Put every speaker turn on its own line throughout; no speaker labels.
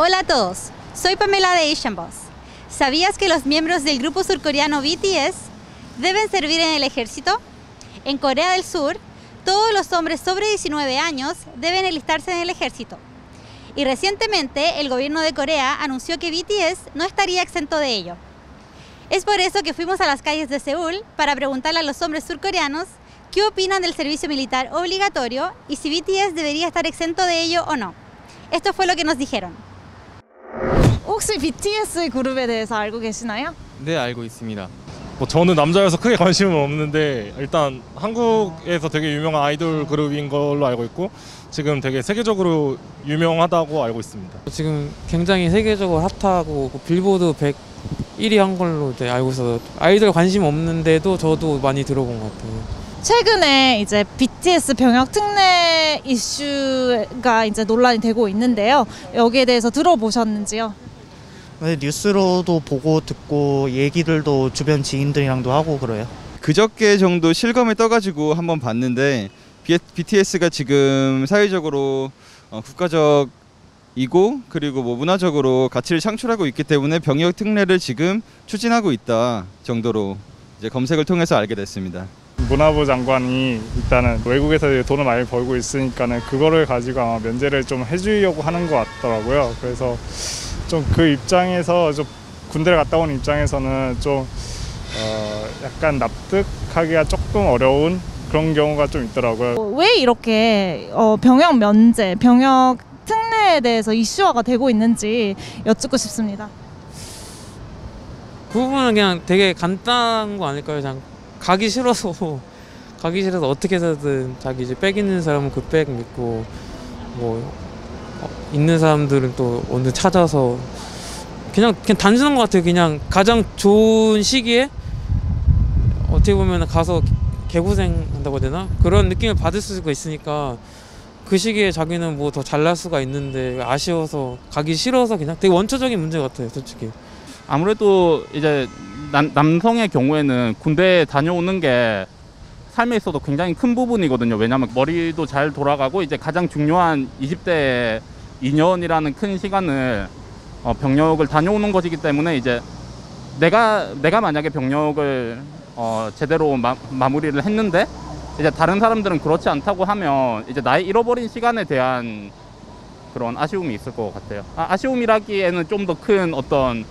Hola a todos, soy Pamela de Asian Boss. ¿Sabías que los miembros del grupo surcoreano BTS deben servir en el ejército? En Corea del Sur, todos los hombres sobre 19 años deben enlistarse en el ejército. Y recientemente el gobierno de Corea anunció que BTS no estaría exento de ello. Es por eso que fuimos a las calles de Seúl para preguntarle a los hombres surcoreanos qué opinan del servicio militar obligatorio y si BTS debería estar exento de ello o no. Esto fue lo que nos dijeron.
혹시 BTS 그룹에 대해서 알고 계시나요?
네, 알고 있습니다.
저는 남자여서 크게 관심은 없는데 일단 한국에서 되게 유명한 아이돌 그룹인 걸로 알고 있고 지금 되게 세계적으로 유명하다고 알고 있습니다.
지금 굉장히 세계적으로 핫하고 빌보드 101위 한 걸로 알고 있어서 아이돌 관심 없는데도 저도 많이 들어본 것 같아요.
최근에 이제 BTS 병역 특례 이슈가 이제 논란이 되고 있는데요. 여기에 대해서 들어보셨는지요?
네, 뉴스로도 보고 듣고 얘기들도 주변 지인들이랑도 하고 그래요.
그저께 정도 실검에 떠가지고 한번 봤는데 BTS가 지금 사회적으로 국가적이고 그리고 뭐 문화적으로 가치를 창출하고 있기 때문에 병역 특례를 지금 추진하고 있다 정도로 이제 검색을 통해서 알게 됐습니다.
문화부 장관이 일단은 외국에서 돈을 많이 벌고 있으니까는 그거를 가지고 아마 면제를 좀 해주려고 하는 것 같더라고요. 그래서 좀 그 입장에서 좀 군대를 갔다 온 입장에서는 좀 약간 납득하기가 조금 어려운 그런 경우가 좀 있더라고요.
왜 이렇게 병역 면제, 병역 특례에 대해서 이슈화가 되고 있는지 여쭙고 싶습니다.
그 부분은 그냥 되게 간단한 거 아닐까요? 그냥 가기 싫어서 어떻게 해서든 자기 이제 백 있는 사람은 그 백 믿고 뭐 있는 사람들은 또 어느 찾아서 그냥 단순한 것 같아요. 그냥 가장 좋은 시기에 어떻게 보면 가서 개고생한다고 해야 되나? 그런 느낌을 받을 수가 있으니까 그 시기에 자기는 뭐 더 잘날 수가 있는데 아쉬워서 가기 싫어서 그냥 되게 원초적인 문제 같아요, 솔직히.
아무래도 이제 남성의 경우에는 군대에 다녀오는 게 삶에 있어도 굉장히 큰 부분이거든요. 왜냐하면 머리도 잘 돌아가고 이제 가장 중요한 20대 2년이라는 큰 시간을 병력을 다녀오는 것이기 때문에 이제 내가 만약에 병력을 제대로 마무리를 했는데 이제 다른 사람들은 그렇지 않다고 하면 이제 나의 잃어버린 시간에 대한 그런 아쉬움이 있을 것 같아요. 아쉬움이라기에는 좀 더 큰 어떤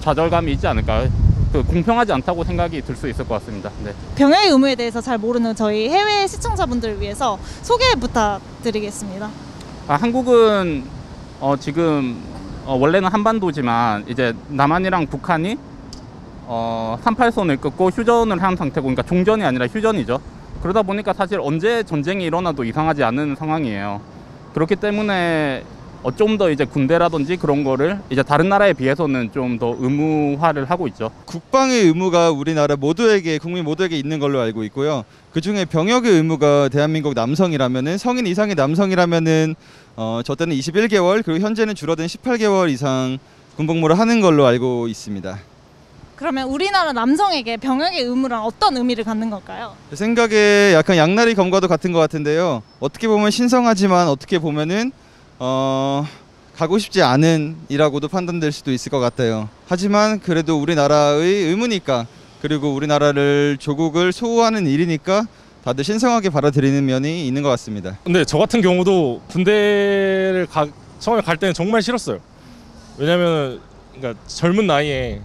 좌절감이 있지 않을까요? 공평하지 않다고 생각이 들 수 있을 것 같습니다. 네.
병역의 의무에 대해서 잘 모르는 저희 해외 시청자분들을 위해서 소개 부탁드리겠습니다.
한국은 지금 원래는 한반도지만 이제 남한이랑 북한이 38선을 끊고 휴전을 한 상태고, 그러니까 종전이 아니라 휴전이죠. 그러다 보니까 사실 언제 전쟁이 일어나도 이상하지 않은 상황이에요. 그렇기 때문에 좀 더 이제 군대라든지 그런 거를 이제 다른 나라에 비해서는 좀 더 의무화를 하고 있죠.
국방의 의무가 우리나라 모두에게, 국민 모두에게 있는 걸로 알고 있고요. 그중에 병역의 의무가 대한민국 남성이라면은, 성인 이상의 남성이라면은 저 때는 21개월, 그리고 현재는 줄어든 18개월 이상 군복무를 하는 걸로 알고 있습니다.
그러면 우리나라 남성에게 병역의 의무란 어떤 의미를 갖는 걸까요?
제 생각에 약간 양날의 검과도 같은 것 같은데요. 어떻게 보면 신성하지만 어떻게 보면은 가고 싶지 않은 이라고도 판단될 수도 있을 것 같아요. 하지만 그래도 우리나라의 의무니까, 그리고 우리나라를 조국을 소호하는 일이니까 다들 신성하게 받아들이는 면이 있는 것 같습니다.
근데 저 같은 경우도 군대를 처음에 갈 때는 정말 싫었어요. 왜냐면 그러니까 젊은 나이에,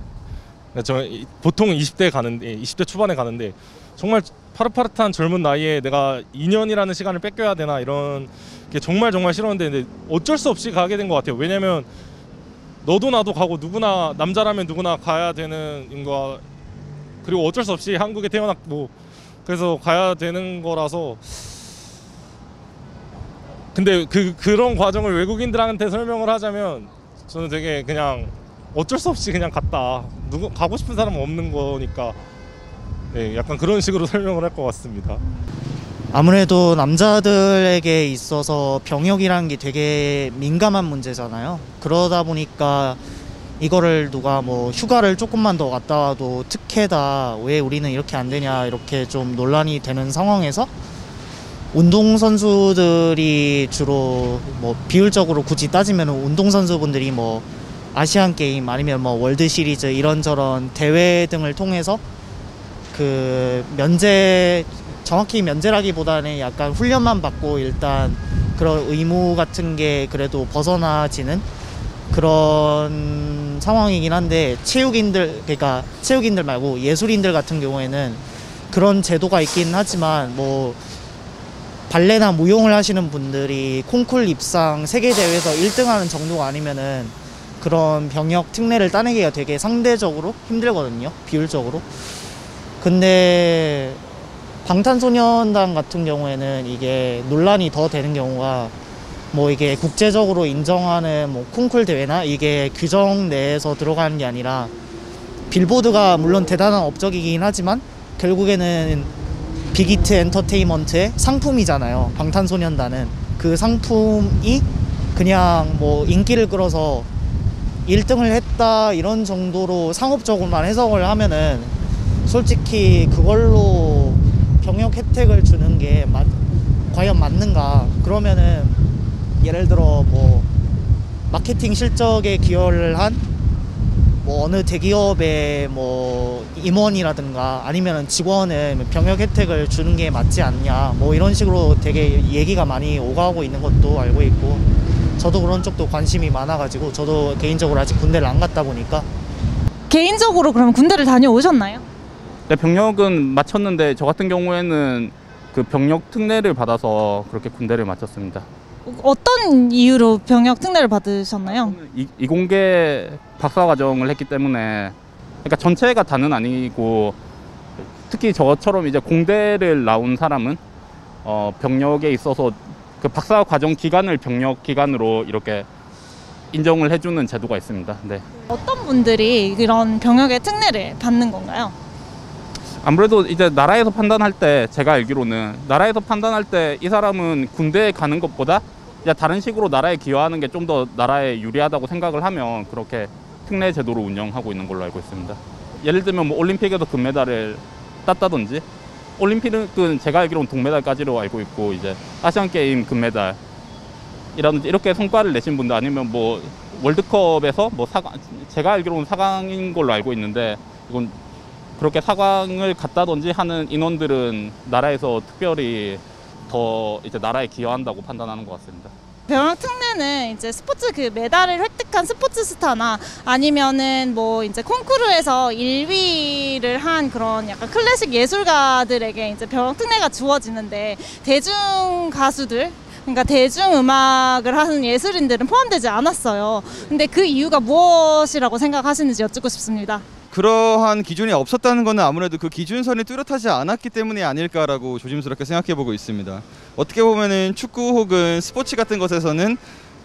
저 보통 20대 초반에 가는데 정말 파릇파릇한 젊은 나이에 내가 2년이라는 시간을 뺏겨야 되나, 이런 게 정말 싫었는데, 근데 어쩔 수 없이 가게 된 것 같아요. 왜냐면 너도 나도 가고 누구나, 남자라면 누구나 가야 되는 거, 그리고 어쩔 수 없이 한국에 태어났고 그래서 가야 되는 거라서. 근데 그런 과정을 외국인들한테 설명을 하자면 저는 되게 그냥 어쩔 수 없이 그냥 갔다, 가고 싶은 사람은 없는 거니까, 네, 약간 그런 식으로 설명을 할 것 같습니다.
아무래도 남자들에게 있어서 병역이라는 게 되게 민감한 문제잖아요. 그러다 보니까 이거를 누가 뭐 휴가를 조금만 더 갔다 와도 특혜다, 왜 우리는 이렇게 안 되냐, 이렇게 좀 논란이 되는 상황에서 운동선수들이 주로 뭐 비율적으로 굳이 따지면 운동선수분들이 뭐 아시안 게임 아니면 뭐 월드 시리즈 이런저런 대회 등을 통해서 그 정확히 면제라기보다는 약간 훈련만 받고 일단 그런 의무 같은 게 그래도 벗어나지는 그런 상황이긴 한데 그러니까 체육인들 말고 예술인들 같은 경우에는 그런 제도가 있긴 하지만 뭐 발레나 무용을 하시는 분들이 콩쿨 입상 세계대회에서 1등하는 정도가 아니면은 그런 병역 특례를 따내기가 되게 상대적으로 힘들거든요, 비율적으로. 근데 방탄소년단 같은 경우에는 이게 논란이 더 되는 경우가 뭐 이게 국제적으로 인정하는 뭐 콩쿨 대회나 이게 규정 내에서 들어가는 게 아니라 빌보드가 물론 대단한 업적이긴 하지만 결국에는 빅히트 엔터테인먼트의 상품이잖아요. 방탄소년단은 그 상품이 그냥 뭐 인기를 끌어서 1등을 했다 이런 정도로 상업적으로만 해석을 하면은 솔직히 그걸로 병역 혜택을 주는 게 과연 맞는가? 그러면은 예를 들어 뭐 마케팅 실적에 기여를 한 뭐 어느 대기업의 뭐 임원이라든가 아니면은 직원은 병역 혜택을 주는 게 맞지 않냐 뭐 이런 식으로 되게 얘기가 많이 오가고 있는 것도 알고 있고 저도 그런 쪽도 관심이 많아가지고 저도 개인적으로 아직 군대를 안 갔다 보니까.
개인적으로 그럼 군대를 다녀오셨나요?
네, 병역은 마쳤는데 저 같은 경우에는 그 병역 특례를 받아서 그렇게 군대를 마쳤습니다.
어떤 이유로 병역 특례를 받으셨나요?
이공계 박사과정을 했기 때문에 그러니까 전체가 다는 아니고 특히 저처럼 이제 공대를 나온 사람은 병역에 있어서 그 박사과정 기간을 병역 기간으로 이렇게 인정을 해주는 제도가 있습니다. 네.
어떤 분들이 그런 병역의 특례를 받는 건가요?
아무래도 이제 나라에서 판단할 때 제가 알기로는 나라에서 판단할 때 이 사람은 군대에 가는 것보다 이제 다른 식으로 나라에 기여하는 게 좀 더 나라에 유리하다고 생각을 하면 그렇게 특례 제도로 운영하고 있는 걸로 알고 있습니다. 예를 들면 뭐 올림픽에서 금메달을 땄다든지 올림픽은 제가 알기로는 동메달까지로 알고 있고 이제 아시안 게임 금메달 이라든지 이렇게 성과를 내신 분들 아니면 뭐 월드컵에서 뭐 제가 알기로는 4강인 걸로 알고 있는데 이건 그렇게 4강을 갔다든지 하는 인원들은 나라에서 특별히 더 이제 나라에 기여한다고 판단하는 것 같습니다.
병역 특례는 이제 스포츠 그 메달을 획득한 스포츠 스타나 아니면은 뭐 이제 콩쿠르에서 1위를 한 그런 약간 클래식 예술가들에게 이제 병역 특례가 주어지는데 대중 가수들 그러니까 대중음악을 하는 예술인들은 포함되지 않았어요. 근데 그 이유가 무엇이라고 생각하시는지 여쭙고 싶습니다.
그러한 기준이 없었다는 것은 아무래도 그 기준선이 뚜렷하지 않았기 때문이 아닐까라고 조심스럽게 생각해보고 있습니다. 어떻게 보면은 축구 혹은 스포츠 같은 것에서는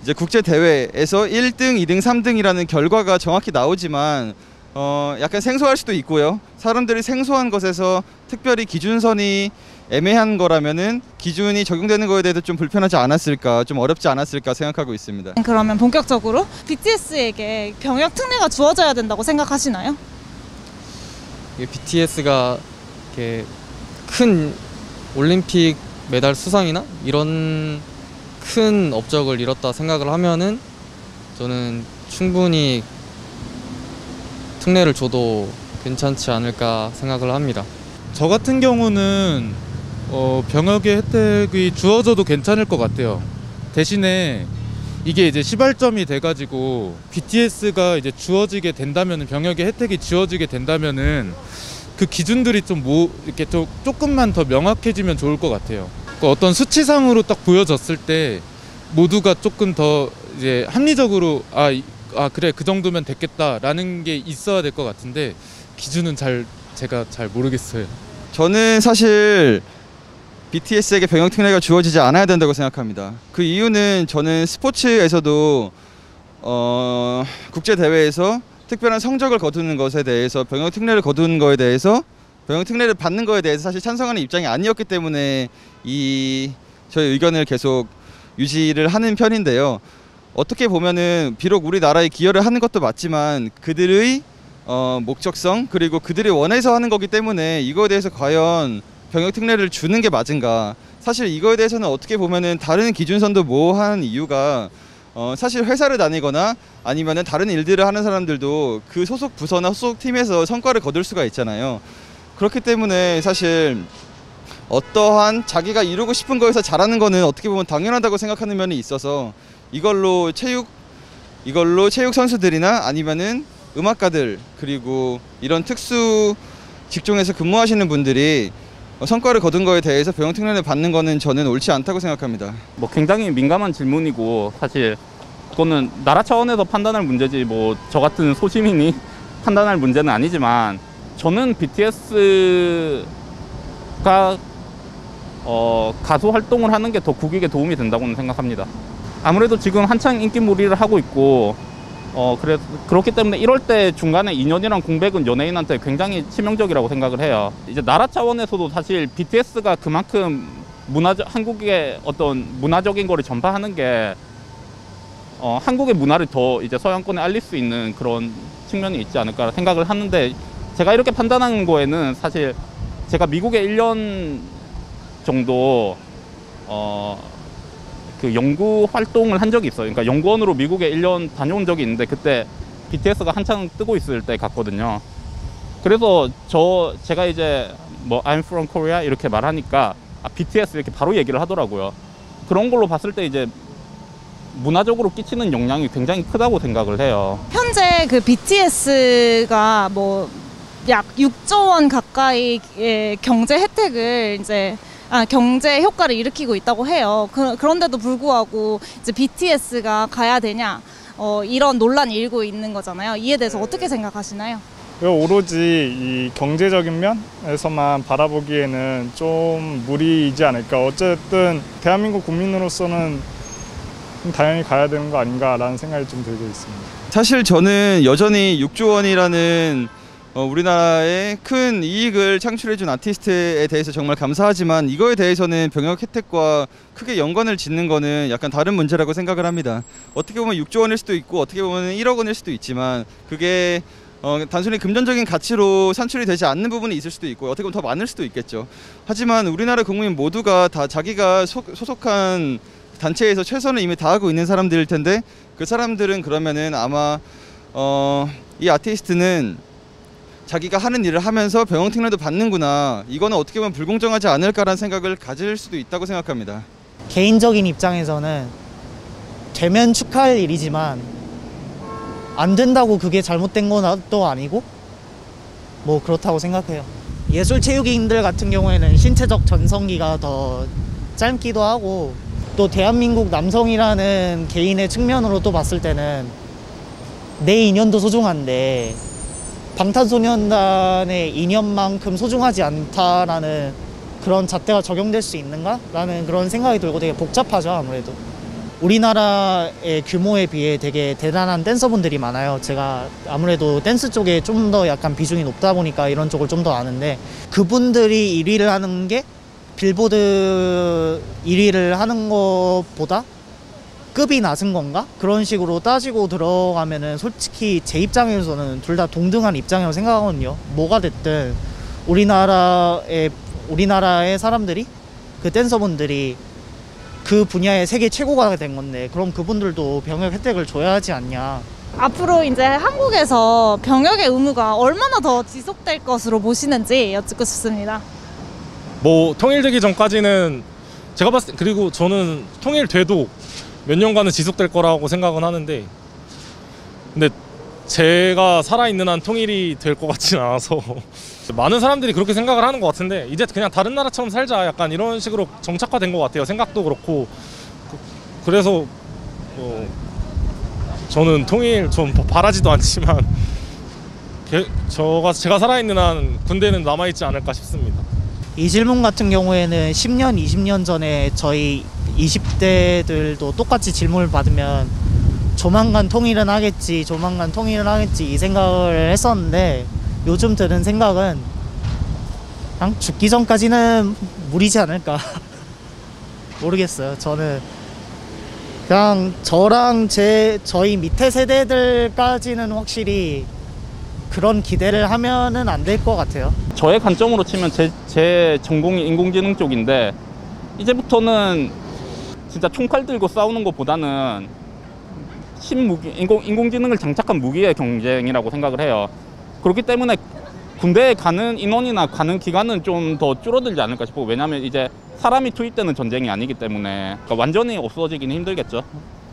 이제 국제 대회에서 1등, 2등, 3등이라는 결과가 정확히 나오지만 약간 생소할 수도 있고요. 사람들이 생소한 것에서 특별히 기준선이 애매한 거라면은 기준이 적용되는 거에 대해서 좀 불편하지 않았을까, 좀 어렵지 않았을까 생각하고 있습니다.
그러면 본격적으로 BTS에게 병역 특례가 주어져야 된다고 생각하시나요?
BTS가 이렇게 큰 올림픽 메달 수상이나 이런 큰 업적을 이뤘다 생각을 하면은 저는 충분히 특례를 줘도 괜찮지 않을까 생각을 합니다.
저 같은 경우는 병역의 혜택이 주어져도 괜찮을 것 같아요. 대신에 이게 이제 시발점이 돼가지고 BTS가 이제 주어지게 된다면은 병역의 혜택이 주어지게 된다면은 그 기준들이 좀 이렇게 좀 조금만 더 명확해지면 좋을 것 같아요. 그러니까 어떤 수치상으로 딱 보여졌을 때 모두가 조금 더 이제 합리적으로 그래 그 정도면 됐겠다라는 게 있어야 될 것 같은데 기준은 제가 잘 모르겠어요.
저는 사실 BTS에게 병역 특례가 주어지지 않아야 된다고 생각합니다. 그 이유는 저는 스포츠에서도 국제 대회에서 특별한 성적을 거두는 것에 대해서 병역 특례를 거두는 거에 대해서 병역 특례를 받는 거에 대해서 사실 찬성하는 입장이 아니었기 때문에 저희 의견을 계속 유지를 하는 편인데요. 어떻게 보면은 비록 우리나라에 기여를 하는 것도 맞지만 그들의 목적성 그리고 그들이 원해서 하는 거기 때문에 이거에 대해서 과연 병역 특례를 주는 게 맞은가 사실 이거에 대해서는 어떻게 보면은 다른 기준선도 모호한 이유가 사실 회사를 다니거나 아니면은 다른 일들을 하는 사람들도 그 소속 부서나 소속 팀에서 성과를 거둘 수가 있잖아요. 그렇기 때문에 사실 어떠한 자기가 이루고 싶은 거에서 잘하는 거는 어떻게 보면 당연하다고 생각하는 면이 있어서 이걸로 체육 선수들이나 아니면은 음악가들 그리고 이런 특수 직종에서 근무하시는 분들이 성과를 거둔 거에 대해서 병역특례를 받는 거는 저는 옳지 않다고 생각합니다.
뭐 굉장히 민감한 질문이고 사실 그거는 나라 차원에서 판단할 문제지 뭐 저 같은 소시민이 판단할 문제는 아니지만 저는 BTS가 가수 활동을 하는 게 더 국익에 도움이 된다고는 생각합니다. 아무래도 지금 한창 인기몰이를 하고 있고 그렇기 때문에 이럴 때 중간에 2년이란 공백은 연예인한테 굉장히 치명적이라고 생각을 해요. 이제 나라 차원에서도 사실 BTS가 그만큼 한국의 어떤 문화적인 거를 전파하는 게 한국의 문화를 더 이제 서양권에 알릴 수 있는 그런 측면이 있지 않을까 생각을 하는데 제가 이렇게 판단하는 거에는 사실 제가 미국에 1년 정도 그 연구 활동을 한 적이 있어요. 그러니까 연구원으로 미국에 1년 다녀온 적이 있는데 그때 BTS가 한창 뜨고 있을 때 갔거든요. 그래서 제가 이제 뭐 I'm from Korea 이렇게 말하니까 BTS 이렇게 바로 얘기를 하더라고요. 그런 걸로 봤을 때 이제 문화적으로 끼치는 영향이 굉장히 크다고 생각을 해요.
현재 그 BTS가 뭐 약 6조 원 가까이의 경제 혜택을 이제 경제 효과를 일으키고 있다고 해요. 그런데도 불구하고 이제 BTS가 가야 되냐 이런 논란이 일고 있는 거잖아요. 이에 대해서 어떻게 생각하시나요?
오로지 이 경제적인 면에서만 바라보기에는 좀 무리이지 않을까. 어쨌든 대한민국 국민으로서는 당연히 가야 되는 거 아닌가라는 생각이 좀 들고 있습니다.
사실 저는 여전히 6조 원이라는 우리나라에 큰 이익을 창출해준 아티스트에 대해서 정말 감사하지만 이거에 대해서는 병역 혜택과 크게 연관을 짓는 거는 약간 다른 문제라고 생각을 합니다. 어떻게 보면 6조 원일 수도 있고 어떻게 보면 1억 원일 수도 있지만 그게 단순히 금전적인 가치로 산출이 되지 않는 부분이 있을 수도 있고 어떻게 보면 더 많을 수도 있겠죠. 하지만 우리나라 국민 모두가 다 자기가 소속한 단체에서 최선을 이미 다하고 있는 사람들일 텐데 그 사람들은 그러면은 아마 이 아티스트는 자기가 하는 일을 하면서 병역특례도 받는구나. 이거는 어떻게 보면 불공정하지 않을까라는 생각을 가질 수도 있다고 생각합니다.
개인적인 입장에서는 되면 축하할 일이지만 안 된다고 그게 잘못된 건 또 아니고 뭐 그렇다고 생각해요. 예술체육인들 같은 경우에는 신체적 전성기가 더 짧기도 하고 또 대한민국 남성이라는 개인의 측면으로 또 봤을 때는 내 인연도 소중한데 방탄소년단의 인연만큼 소중하지 않다라는 그런 잣대가 적용될 수 있는가? 라는 그런 생각이 들고 되게 복잡하죠, 아무래도. 우리나라의 규모에 비해 되게 대단한 댄서분들이 많아요. 제가 아무래도 댄스 쪽에 좀 더 약간 비중이 높다 보니까 이런 쪽을 좀 더 아는데 그분들이 1위를 하는 게 빌보드 1위를 하는 것보다 급이 낮은 건가? 그런 식으로 따지고 들어가면은 솔직히 제 입장에서는 둘 다 동등한 입장이라고 생각하거든요. 뭐가 됐든 우리나라의 사람들이 그 댄서분들이 그 분야의 세계 최고가 된 건데 그럼 그분들도 병역 혜택을 줘야 하지 않냐.
앞으로 이제 한국에서 병역의 의무가 얼마나 더 지속될 것으로 보시는지 여쭙고 싶습니다.
뭐 통일되기 전까지는 제가 봤을 때 그리고 저는 통일돼도 몇 년간은 지속될 거라고 생각은 하는데 근데 제가 살아있는 한 통일이 될 것 같지는 않아서 많은 사람들이 그렇게 생각을 하는 것 같은데 이제 그냥 다른 나라처럼 살자 약간 이런 식으로 정착화된 것 같아요. 생각도 그렇고 그래서 저는 통일 좀 바라지도 않지만 제가 살아있는 한 군대는 남아있지 않을까 싶습니다.
이 질문 같은 경우에는 10년, 20년 전에 저희 20대들도 똑같이 질문을 받으면 조만간 통일은 하겠지 이 생각을 했었는데 요즘 드는 생각은 그냥 죽기 전까지는 무리지 않을까. 모르겠어요. 저는 그냥 저랑 저희 밑에 세대들까지는 확실히 그런 기대를 하면은 안 될 것 같아요.
저의 관점으로 치면 제 전공이 인공지능 쪽인데 이제부터는 진짜 총칼 들고 싸우는 것보다는 신무기, 인공지능을 장착한 무기의 경쟁이라고 생각을 해요. 그렇기 때문에 군대에 가는 인원이나 가는 기간은 좀 더 줄어들지 않을까 싶고, 왜냐하면 이제 사람이 투입되는 전쟁이 아니기 때문에 그러니까 완전히 없어지기는 힘들겠죠.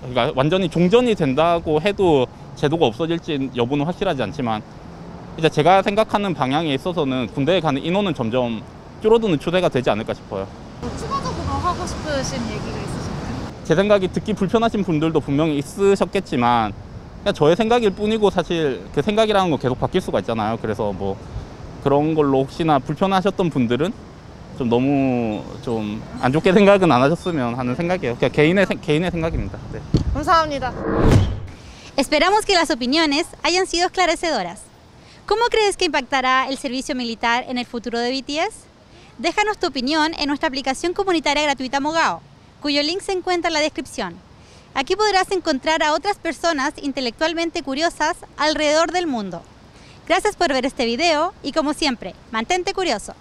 그러니까 완전히 종전이 된다고 해도 제도가 없어질지 여부는 확실하지 않지만, 이제 제가 생각하는 방향에 있어서는 군대에 가는 인원은 점점 줄어드는 추세가 되지 않을까 싶어요.
추가적으로 하고 싶으신 얘기가 있으신가요?
제 생각이 듣기 불편하신 분들도 분명히 있으셨겠지만 그냥 저의 생각일 뿐이고, 사실 그 생각이라는 건 계속 바뀔 수가 있잖아요. 그래서 뭐 그런 걸로 혹시나 불편하셨던 분들은 좀 너무 좀 안 좋게 생각은 안 하셨으면 하는 생각이에요. 그냥 개인의 생각입니다. 네.
감사합니다.
Esperamos que las opiniones hayan sido esclarecedoras. ¿Cómo crees que impactará el servicio militar en el futuro de BTS? Déjanos tu opinión en nuestra aplicación comunitaria gratuita Mogao, cuyo link se encuentra en la descripción. Aquí podrás encontrar a otras personas intelectualmente curiosas alrededor del mundo. Gracias por ver este video y, como siempre, mantente curioso.